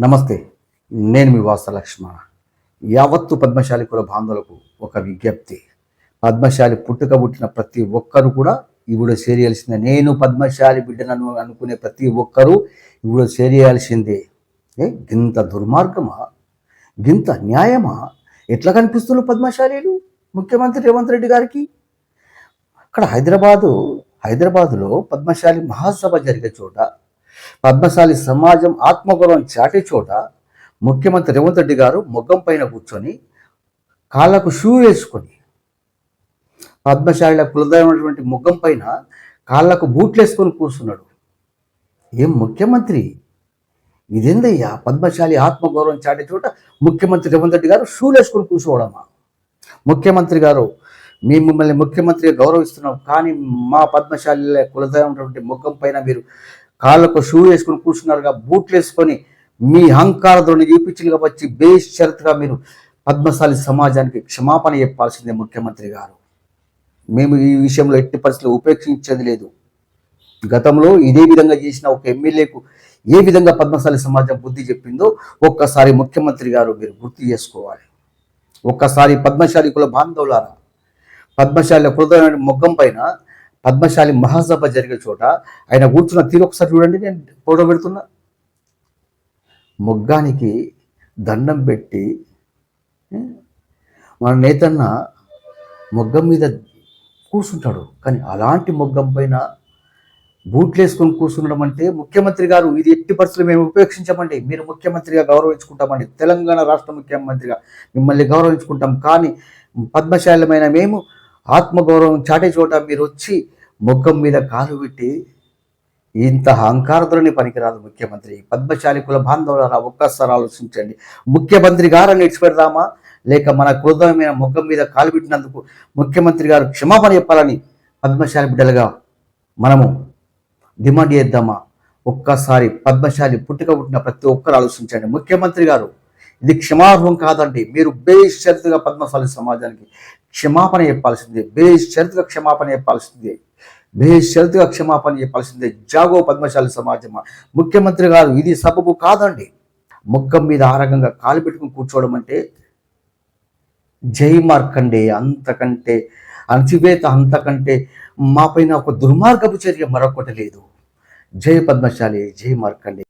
నమస్తే. నేను మీ వాస లక్ష్మణ. యావత్తు పద్మశాలి కుల బాంధవులకు ఒక విజ్ఞప్తి. పద్మశాలి పుట్టిన ప్రతి ఒక్కరు కూడా ఇప్పుడు చేయాల్సిందే. నేను పద్మశాలి బిడ్డనను అనుకునే ప్రతి ఒక్కరూ ఇప్పుడు చేయాల్సిందే. గింత దుర్మార్గమా, గింత న్యాయమా? ఎట్లా కనిపిస్తున్నారు పద్మశాలీలు ముఖ్యమంత్రి రేవంత్ రెడ్డి గారికి? అక్కడ హైదరాబాదులో పద్మశాలి మహాసభ జరిగే చోట, పద్మశాలి సమాజం ఆత్మగౌరవం చాటే చోట ముఖ్యమంత్రి రేవంత్ రెడ్డి గారు మొగ్గం పైన కూర్చొని కాళ్ళకు షూ వేసుకొని, పద్మశాలిల కులదైనటువంటి మొగ్గం పైన కాళ్ళకు బూట్లు వేసుకొని కూర్చున్నాడు. ఏం ముఖ్యమంత్రి ఇదేందయ్యా? పద్మశాలి ఆత్మగౌరవం చాటే చోట ముఖ్యమంత్రి రేవంత్ రెడ్డి గారు షూలు వేసుకొని కూర్చోవడమా? ముఖ్యమంత్రి గారు, మేము మిమ్మల్ని ముఖ్యమంత్రిగా గౌరవిస్తున్నాం, కానీ మా పద్మశాలి కులదైనటువంటి మొగ్గం పైన మీరు కాళ్ళకు షూ వేసుకొని కూర్చున్నారుగా, బూట్లు వేసుకొని మీ అహంకారధోరణి చూపించిగా వచ్చి బేషరతుగా మీరు పద్మశాలి సమాజానికి క్షమాపణ చెప్పాల్సిందే ముఖ్యమంత్రి గారు. మేము ఈ విషయంలో ఎట్టి పరిస్థితుల్లో ఉపేక్షించేది లేదు. గతంలో ఇదే విధంగా చేసిన ఒక ఎమ్మెల్యేకు ఏ విధంగా పద్మశాలి సమాజం బుద్ధి చెప్పిందో ఒక్కసారి ముఖ్యమంత్రి గారు మీరు గుర్తు చేసుకోవాలి. ఒక్కసారి పద్మశాలి కుల బాంధవులారా, పద్మశాలి కుల మొగ్గం పైన పద్మశాలి మహాసభ జరిగే చోట ఆయన కూర్చున్న తీరు ఒకసారి చూడండి. నేను ఫోటో పెడుతున్నా. మొగ్గానికి దండం పెట్టి మన నేతన్న మొగ్గం మీద కూర్చుంటాడు, కానీ అలాంటి మొగ్గం పైన బూట్లు వేసుకొని కూర్చుండడం అంటే, ముఖ్యమంత్రి గారు ఇది ఎట్టి పరిస్థితులు మేము ఉపేక్షించమండి. మీరు ముఖ్యమంత్రిగా గౌరవించుకుంటామండి, తెలంగాణ రాష్ట్ర ముఖ్యమంత్రిగా మిమ్మల్ని గౌరవించుకుంటాం, కానీ పద్మశాలమైన మేము ఆత్మగౌరవం చాటే చోట మీరు వచ్చి మొగ్గం మీద కాలు పెట్టి ఇంత అహంకారధోరణి పనికిరాదు ముఖ్యమంత్రి. పద్మశాలి కుల బాంధవులారా ఒక్కసారి ఆలోచించండి. ముఖ్యమంత్రి గారని ఇచ్చిపెడదామా, లేక మన కులమైన మొగ్గం మీద కాలు పెట్టినందుకు ముఖ్యమంత్రి గారు క్షమాపణ చెప్పాలని పద్మశాలి బిడ్డలుగా మనము డిమాండ్ చేద్దామా? ఒక్కసారి పద్మశాలి పుట్టిన ప్రతి ఒక్కరు ఆలోచించండి. ముఖ్యమంత్రి గారు, ఇది క్షమార్హం కాదండి. మీరు బేషరతుగా పద్మశాలి సమాజానికి క్షమాపణ చెప్పాల్సిందే. బేషరతుగా క్షమాపణ చెప్పాల్సిందే. జాగో పద్మశాలి సమాజమా. ముఖ్యమంత్రి గారు, ఇది సబబు కాదండి. మొగ్గం మీద ఆరగంగా కాలు పెట్టుకుని కూర్చోవడం అంటే జై మార్కండే, అంతకంటే అణచివేత, అంతకంటే మా పైన ఒక దుర్మార్గపు చర్య మరొకటి లేదు. జై పద్మశాలి, జై మార్కండే.